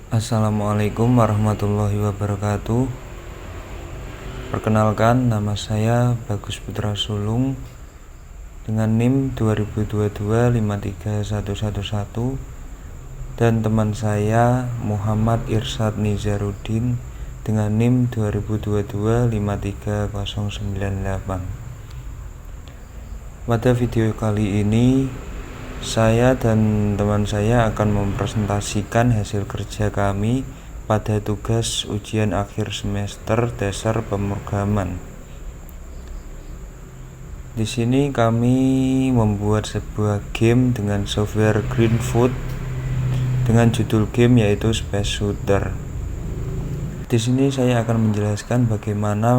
Assalamualaikum warahmatullahi wabarakatuh. Perkenalkan, nama saya Bagus Putra Sulung dengan NIM 2022-53111 dan teman saya Muhammad Irsyad Nizaruddin dengan NIM 2022-53098. Pada video kali ini saya dan teman saya akan mempresentasikan hasil kerja kami pada tugas ujian akhir semester dasar pemrograman. Di sini kami membuat sebuah game dengan software Greenfoot dengan judul game yaitu Space Shooter. Di sini saya akan menjelaskan bagaimana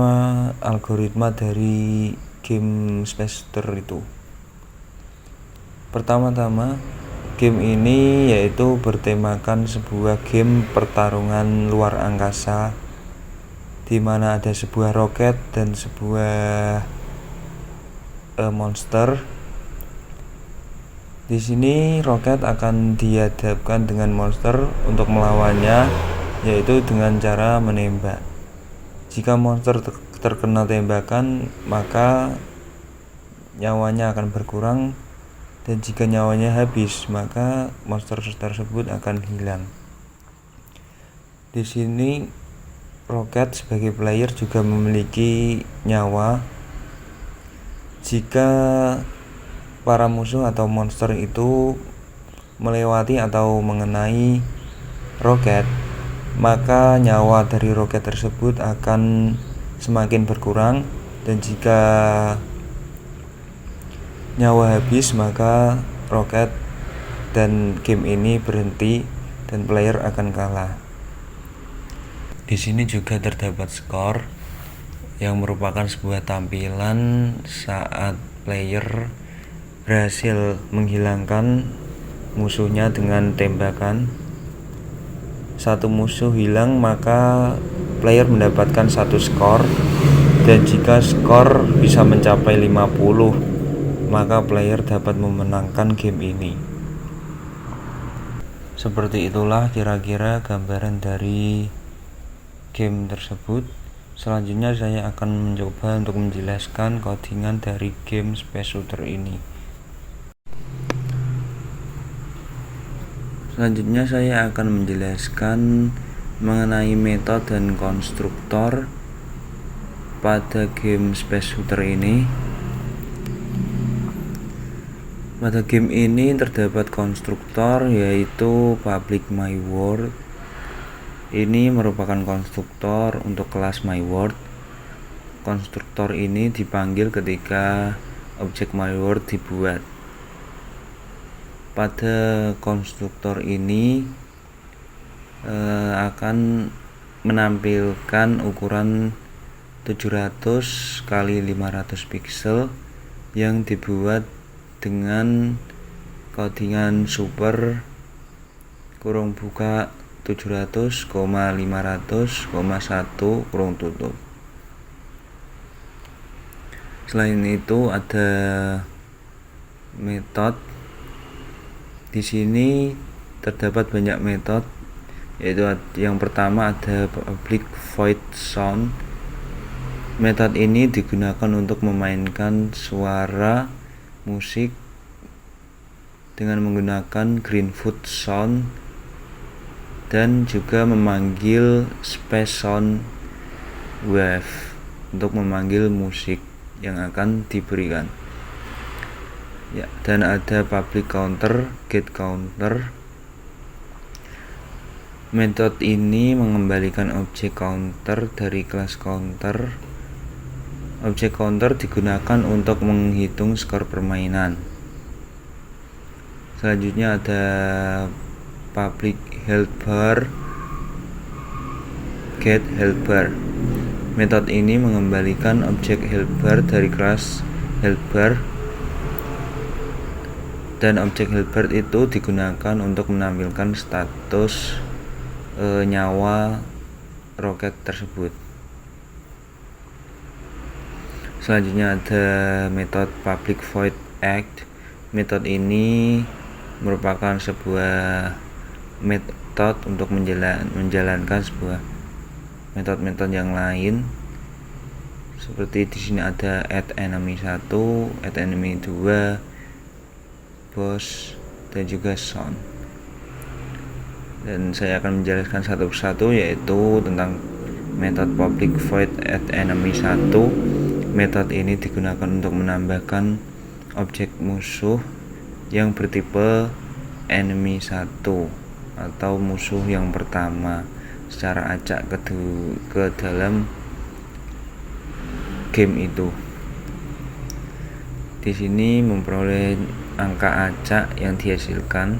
algoritma dari game Space Shooter itu. Pertama-tama, game ini yaitu bertemakan sebuah game pertarungan luar angkasa di mana ada sebuah roket dan sebuah monster. Di sini roket akan dihadapkan dengan monster untuk melawannya, yaitu dengan cara menembak. Jika monster terkena tembakan, maka nyawanya akan berkurang. Dan jika nyawanya habis, maka monster tersebut akan hilang. Di sini roket sebagai player juga memiliki nyawa. Jika para musuh atau monster itu melewati atau mengenai roket, maka nyawa dari roket tersebut akan semakin berkurang, dan jika nyawa habis, maka roket dan game ini berhenti dan player akan kalah. Di sini juga terdapat skor yang merupakan sebuah tampilan saat player berhasil menghilangkan musuhnya dengan tembakan. Satu musuh hilang, maka player mendapatkan satu skor, dan jika skor bisa mencapai 50, maka player dapat memenangkan game ini. Seperti itulah kira-kira gambaran dari game tersebut. Selanjutnya saya akan mencoba untuk menjelaskan codingan dari game Space Shooter ini. Selanjutnya saya akan menjelaskan mengenai metode dan konstruktor pada game Space Shooter ini. Pada game ini terdapat konstruktor yaitu public my world. Ini merupakan konstruktor untuk kelas my world. Konstruktor ini dipanggil ketika objek my world dibuat. Pada konstruktor ini akan menampilkan ukuran 700 x 500 pixel yang dibuat dengan codingan super kurung buka 700, 500, 1 kurung tutup. Selain itu ada metode. Di sini terdapat banyak metode, yaitu yang pertama ada public void sound. Metode ini digunakan untuk memainkan suara musik dengan menggunakan Greenfoot sound, dan juga memanggil space sound wave untuk memanggil musik yang akan diberikan. Dan ada public counter, get counter. Metode ini mengembalikan objek counter dari kelas counter. Objek counter digunakan untuk menghitung skor permainan. Selanjutnya ada public health bar, get health bar. Metode ini mengembalikan objek health bar dari kelas health bar, dan objek health bar itu digunakan untuk menampilkan status nyawa roket tersebut. Selanjutnya ada metode public void act. Metode ini merupakan sebuah metode untuk menjalankan sebuah metode-metode yang lain. Seperti di sini ada add enemy 1, add enemy 2, boss, dan juga sound. Dan saya akan menjelaskan satu persatu, yaitu tentang metode public void add enemy 1. Metode ini digunakan untuk menambahkan objek musuh yang bertipe enemy 1 atau musuh yang pertama secara acak ke dalam game itu. Di sini memperoleh angka acak yang dihasilkan,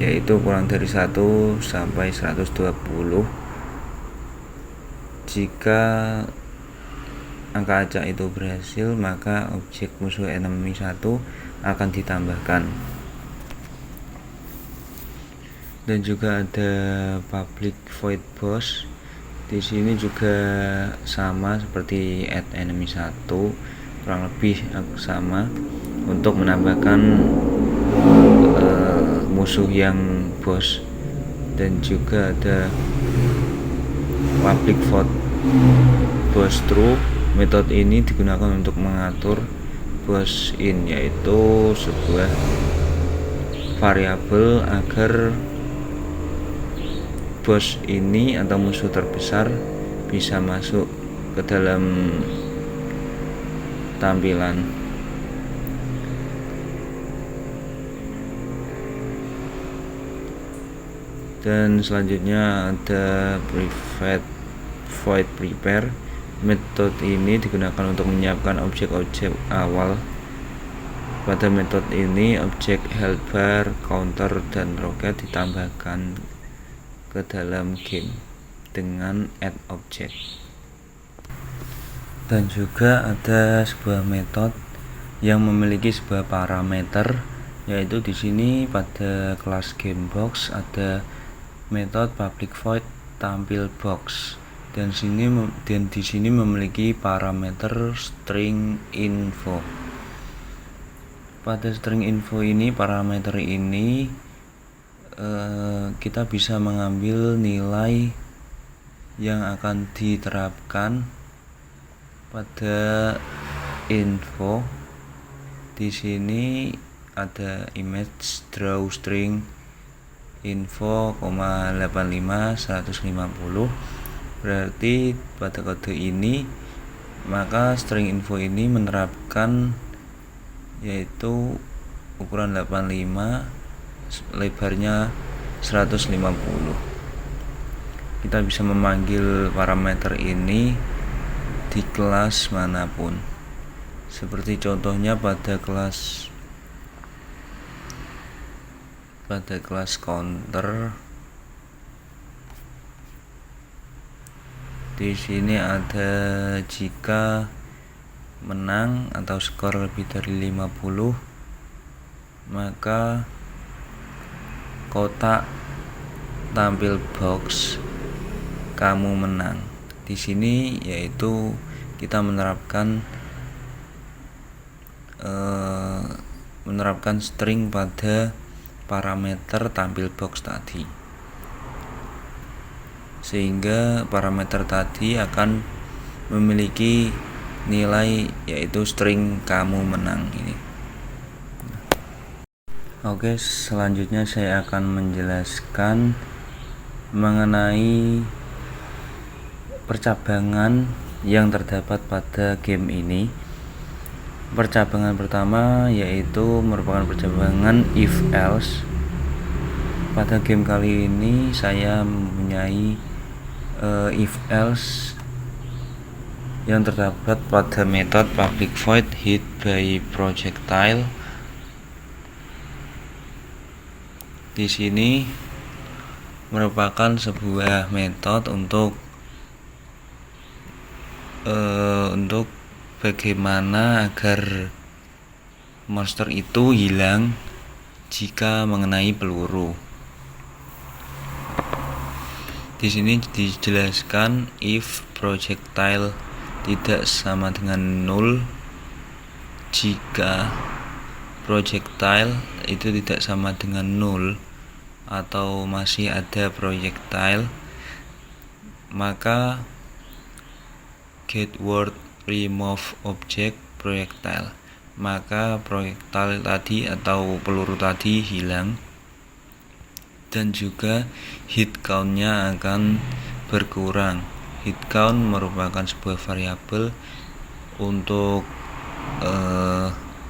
yaitu kurang dari 1 sampai 120. Jika angka acak itu berhasil, maka objek musuh enemy 1 akan ditambahkan. Dan juga ada public void boss. Di sini juga sama seperti add enemy 1, kurang lebih sama, untuk menambahkan musuh yang boss. Dan juga ada public void boss true. Metode ini digunakan untuk mengatur boss in, yaitu sebuah variabel agar bos ini atau musuh terbesar bisa masuk ke dalam tampilan. Dan selanjutnya ada private void prepare. Metode ini digunakan untuk menyiapkan objek-objek awal. Pada metode ini objek health bar, counter, dan roket ditambahkan ke dalam game dengan add object. Dan juga ada sebuah metode yang memiliki sebuah parameter, yaitu di sini pada kelas gamebox ada metode public void tampil box, dan di sini memiliki parameter string info. Pada string info ini, parameter ini kita bisa mengambil nilai yang akan diterapkan pada info. Di sini ada image draw string info, 85 150. Berarti pada kode ini, maka string info ini menerapkan yaitu ukuran 85, lebarnya 150. Kita bisa memanggil parameter ini di kelas manapun, seperti contohnya pada kelas counter. Di sini ada jika menang atau skor lebih dari 50, maka kotak tampil box kamu menang. Di sini yaitu kita menerapkan string pada parameter tampil box tadi, sehingga parameter tadi akan memiliki nilai yaitu string kamu menang ini. Oke, selanjutnya saya akan menjelaskan mengenai percabangan yang terdapat pada game ini. Percabangan pertama yaitu merupakan percabangan if else. Pada game kali ini saya mempunyai if else yang terdapat pada metode public void hit by projectile. Di sini merupakan sebuah metode untuk bagaimana agar monster itu hilang jika mengenai peluru. Di sini dijelaskan if projectile tidak sama dengan 0, jika projectile itu tidak sama dengan 0, atau masih ada projectile, maka get word remove object projectile, maka proyektil tadi atau peluru tadi hilang, dan juga hit count-nya akan berkurang. Hit count merupakan sebuah variabel untuk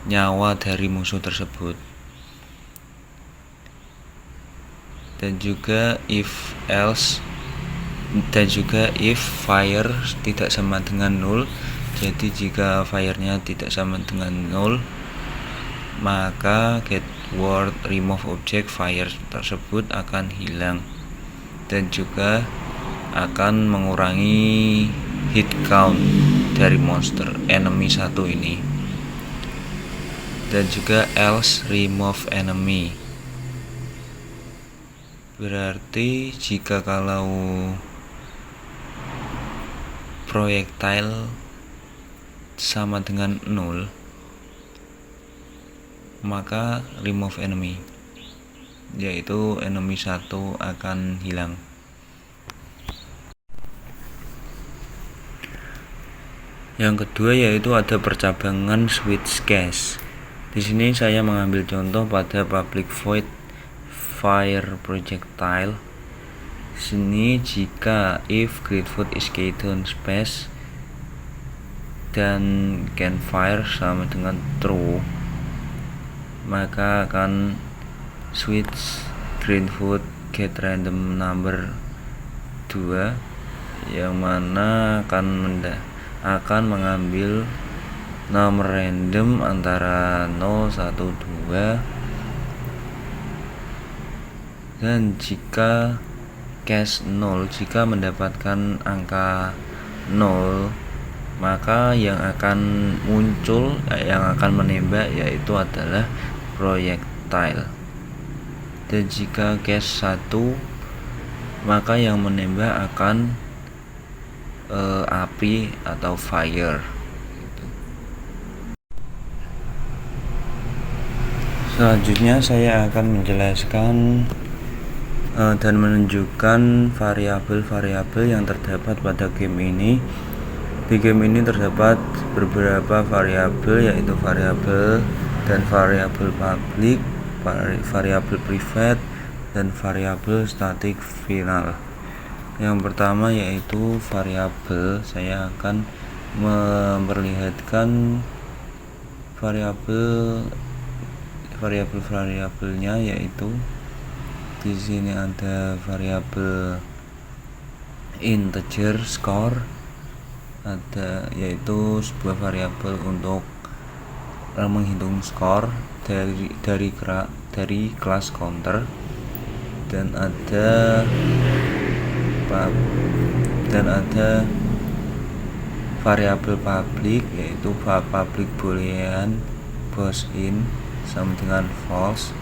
nyawa dari musuh tersebut. Dan juga if else, dan juga if fire tidak sama dengan 0. Jadi jika fire-nya tidak sama dengan 0, maka get word remove object fire tersebut akan hilang, dan juga akan mengurangi hit count dari monster enemy 1 ini. Dan juga else remove enemy, berarti jika kalau proyektil sama dengan 0, maka remove enemy, yaitu enemy 1 akan hilang. Yang kedua yaitu ada percabangan switch case. Di sini saya mengambil contoh pada public void fire projectile. Sini jika if Greatfoot is Keydon space dan can fire sama dengan true, maka akan switch Greatfoot get random number 2, yang mana akan mengambil nomor random antara 0, 1, 2. Dan jika case 0, jika mendapatkan angka 0, maka yang akan muncul, yang akan menembak yaitu adalah proyektil. Dan jika case 1, maka yang menembak akan api atau fire. Selanjutnya saya akan menjelaskan dan menunjukkan variabel-variabel yang terdapat pada game ini. Di game ini terdapat beberapa variabel, yaitu variabel dan variabel public, variabel private, dan variabel static final. Yang pertama yaitu variabel. Saya akan memperlihatkan variabelnya, yaitu di sini ada variabel integer score, yaitu sebuah variabel untuk menghitung skor dari kelas counter, dan ada variabel public, yaitu public boolean boss in sama dengan false,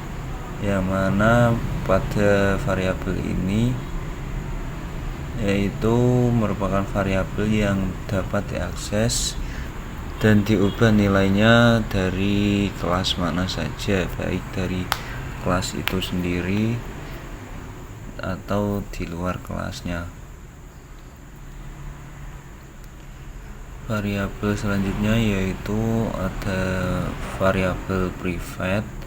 yang mana pada variabel ini yaitu merupakan variabel yang dapat diakses dan diubah nilainya dari kelas mana saja, baik dari kelas itu sendiri atau di luar kelasnya. Variabel selanjutnya yaitu ada variabel private.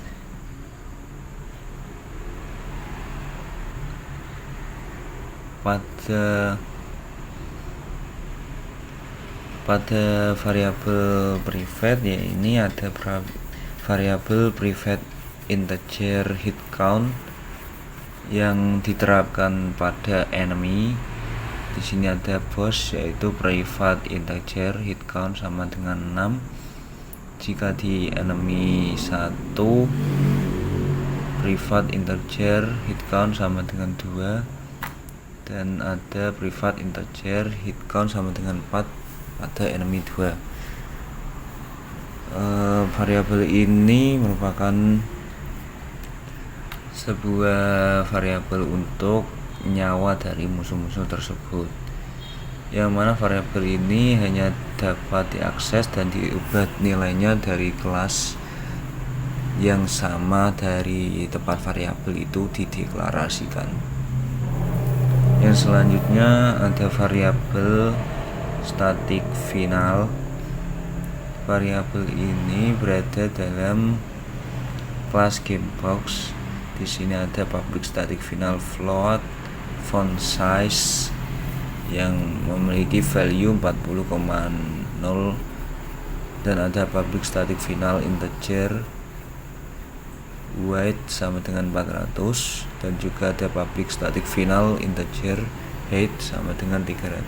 Pada variabel private ya ini ada variabel private integer hit count yang diterapkan pada enemy. Di sini ada boss, yaitu private integer hit count sama dengan 6. Jika di enemy 1, private integer hit count sama dengan 2, dan ada private integer hit count sama dengan 4 pada enemy 2. Variabel ini merupakan sebuah variabel untuk nyawa dari musuh-musuh tersebut, yang mana variabel ini hanya dapat diakses dan diubah nilainya dari kelas yang sama dari tempat variabel itu dideklarasikan. Yang selanjutnya ada variabel static final. Variabel ini berada dalam kelas Gamebox. Di sini ada public static final float font size yang memiliki value 40,0 dan ada public static final integer weight sama dengan 400 dan juga ada public static final integer height sama dengan 300.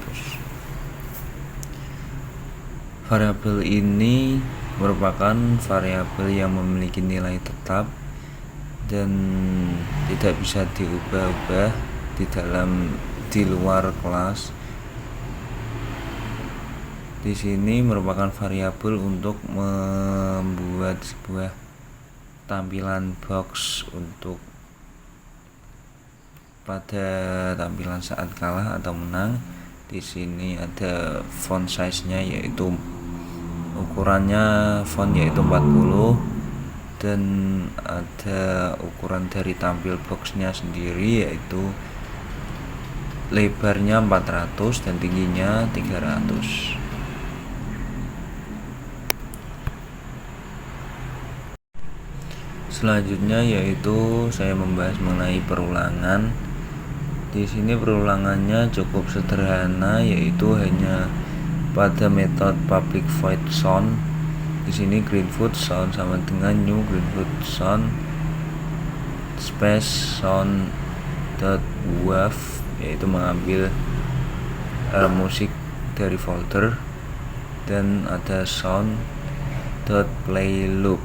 Variabel ini merupakan variabel yang memiliki nilai tetap dan tidak bisa diubah-ubah di luar kelas. Di sini merupakan variabel untuk membuat sebuah tampilan box untuk pada tampilan saat kalah atau menang. Di sini ada font size-nya, yaitu ukurannya font yaitu 40, dan ada ukuran dari tampil boxnya sendiri yaitu lebarnya 400 dan tingginya 300. Selanjutnya yaitu saya membahas mengenai perulangan. Di sini perulangannya cukup sederhana, yaitu hanya pada metode public void sound. Di sini greenfoot sound sama dengan new greenfoot sound space sound dot wav, yaitu mengambil musik dari folder, dan ada sound dot play loop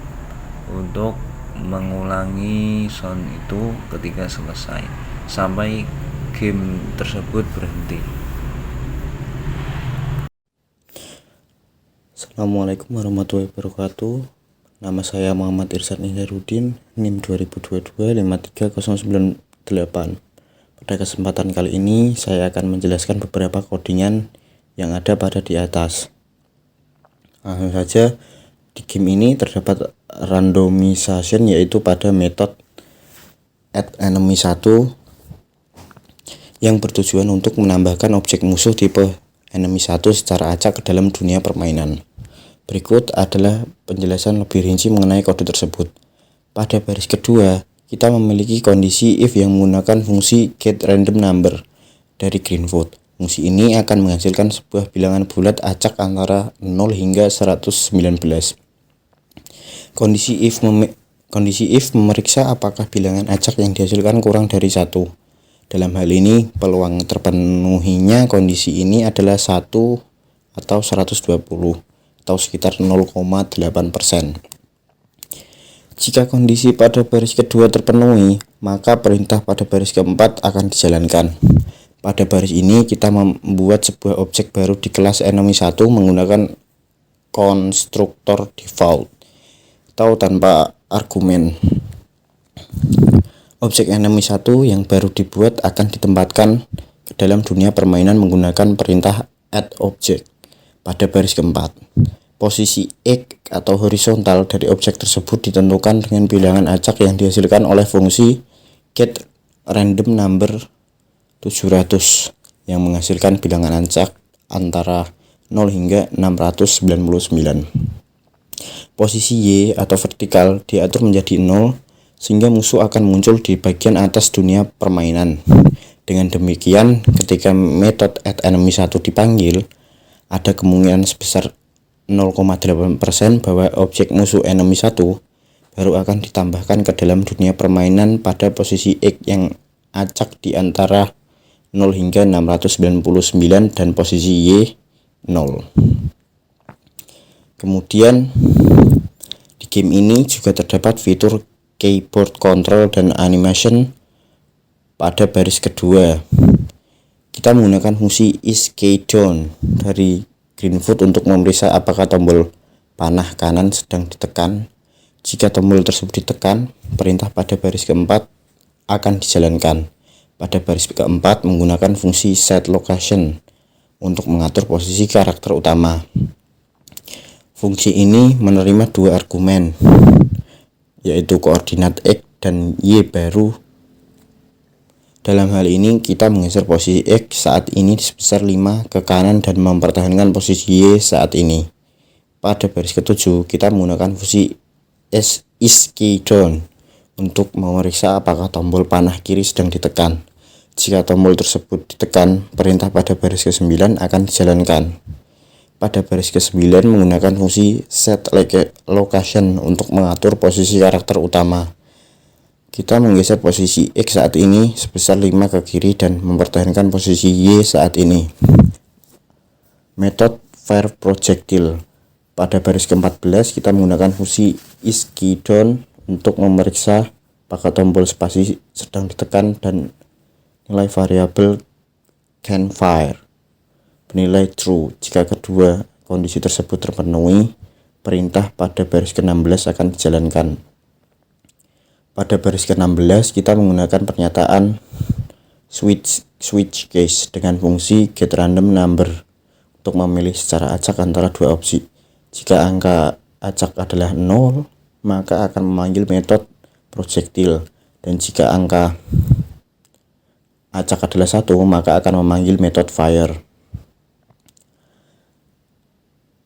untuk mengulangi sound itu ketika selesai sampai game tersebut berhenti. Assalamualaikum warahmatullahi wabarakatuh. Nama saya Muhammad Irsad Nizarudin, NIM 2022-53098. Pada kesempatan kali ini saya akan menjelaskan beberapa codingan yang ada pada di atas. Langsung saja, di game ini terdapat randomization, yaitu pada metode addEnemy1 yang bertujuan untuk menambahkan objek musuh tipe enemy1 secara acak ke dalam dunia permainan. Berikut adalah penjelasan lebih rinci mengenai kode tersebut. Pada baris kedua, kita memiliki kondisi if yang menggunakan fungsi getRandomNumber dari Greenfoot. Fungsi ini akan menghasilkan sebuah bilangan bulat acak antara 0 hingga 119. Kondisi if memeriksa apakah bilangan acak yang dihasilkan kurang dari 1. Dalam hal ini, peluang terpenuhinya kondisi ini adalah 1 atau 120 atau sekitar 0,8%. Jika kondisi pada baris kedua terpenuhi, maka perintah pada baris keempat akan dijalankan. Pada baris ini kita membuat sebuah objek baru di kelas enemy1 menggunakan konstruktor default atau tanpa argumen. Objek enemy1 yang baru dibuat akan ditempatkan ke dalam dunia permainan menggunakan perintah add object pada baris keempat. Posisi X atau horizontal dari objek tersebut ditentukan dengan bilangan acak yang dihasilkan oleh fungsi getRandomNumber 700 yang menghasilkan bilangan acak antara 0 hingga 699. Posisi Y atau vertikal diatur menjadi 0 sehingga musuh akan muncul di bagian atas dunia permainan. Dengan demikian, ketika metode addEnemy1 dipanggil, ada kemungkinan sebesar 0,8% bahwa objek musuh enemy1 baru akan ditambahkan ke dalam dunia permainan pada posisi X yang acak di antara 0 hingga 699 dan posisi Y 0. Kemudian di game ini juga terdapat fitur keyboard control dan animation pada baris kedua. Kita menggunakan fungsi isKeyDown dari Greenfoot untuk memeriksa apakah tombol panah kanan sedang ditekan. Jika tombol tersebut ditekan, perintah pada baris keempat akan dijalankan. Pada baris keempat menggunakan fungsi setLocation untuk mengatur posisi karakter utama. Fungsi ini menerima dua argumen, yaitu koordinat X dan Y baru. Dalam hal ini kita menggeser posisi X saat ini sebesar 5 ke kanan dan mempertahankan posisi Y saat ini. Pada baris ke-7 kita menggunakan fungsi isKeyDown untuk memeriksa apakah tombol panah kiri sedang ditekan. Jika tombol tersebut ditekan, perintah pada baris ke-9 akan dijalankan. Pada baris ke-9 menggunakan fungsi setLocation untuk mengatur posisi karakter utama. Kita menggeser posisi X saat ini sebesar 5 ke kiri dan mempertahankan posisi Y saat ini. Metode Fire Projectile. Pada baris ke-14 kita menggunakan fungsi isKeyDown untuk memeriksa apakah tombol spasi sedang ditekan dan nilai variabel canFire bernilai true. Jika kedua kondisi tersebut terpenuhi, perintah pada baris ke-16 akan dijalankan. Pada baris ke-16 kita menggunakan pernyataan switch case dengan fungsi getRandomNumber untuk memilih secara acak antara dua opsi. Jika angka acak adalah 0, maka akan memanggil metode projectile, dan jika angka acak adalah 1, maka akan memanggil metode fire.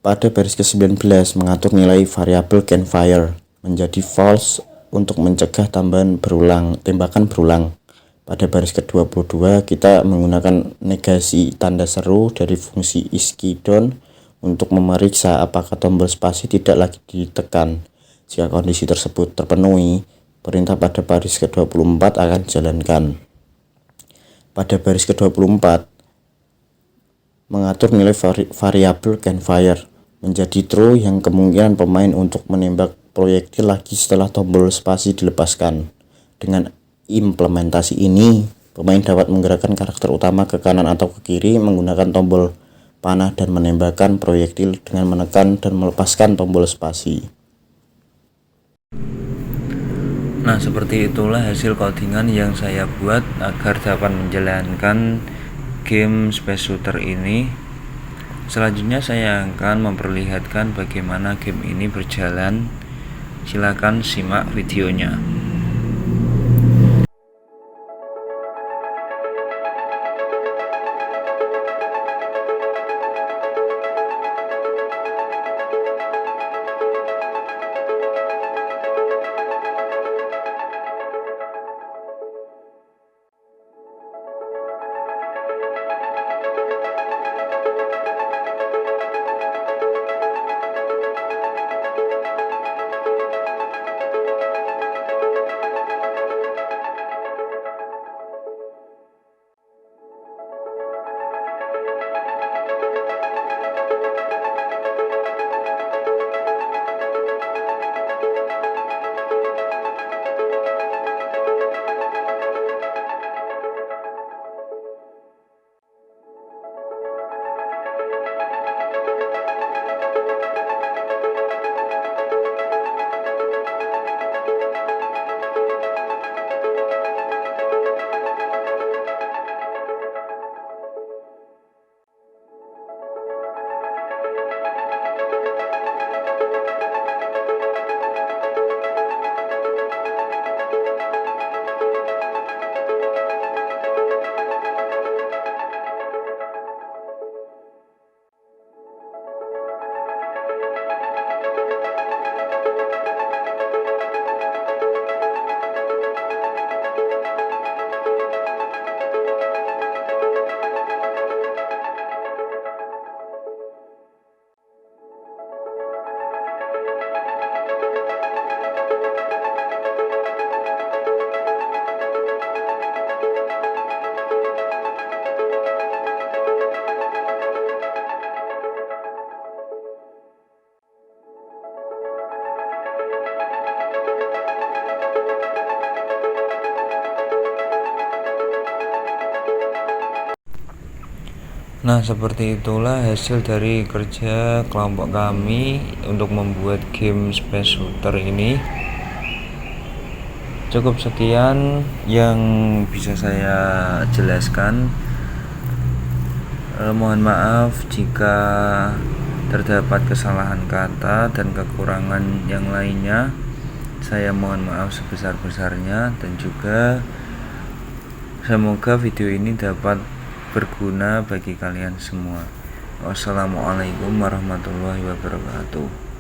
Pada baris ke-19 mengatur nilai variabel canFire menjadi false untuk mencegah tembakan berulang. Pada baris ke-22 kita menggunakan negasi tanda seru dari fungsi isKeyDown untuk memeriksa apakah tombol spasi tidak lagi ditekan. Jika kondisi tersebut terpenuhi, perintah pada baris ke-24 akan dijalankan. Pada baris ke-24 mengatur nilai variabel canFire menjadi true yang kemungkinan pemain untuk menembak proyektil lagi setelah tombol spasi dilepaskan. Dengan implementasi ini, pemain dapat menggerakkan karakter utama ke kanan atau ke kiri menggunakan tombol panah dan menembakkan proyektil dengan menekan dan melepaskan tombol spasi. Nah, seperti itulah hasil codingan yang saya buat agar dapat menjalankan game Space Shooter ini. Selanjutnya saya akan memperlihatkan bagaimana game ini berjalan. Silakan simak videonya. Nah, seperti itulah hasil dari kerja kelompok kami untuk membuat game Space Shooter ini. Cukup sekian yang bisa saya jelaskan. Mohon maaf jika terdapat kesalahan kata dan kekurangan yang lainnya. Saya mohon maaf sebesar-besarnya, dan juga semoga video ini dapat berguna bagi kalian semua. Wassalamualaikum warahmatullahi wabarakatuh.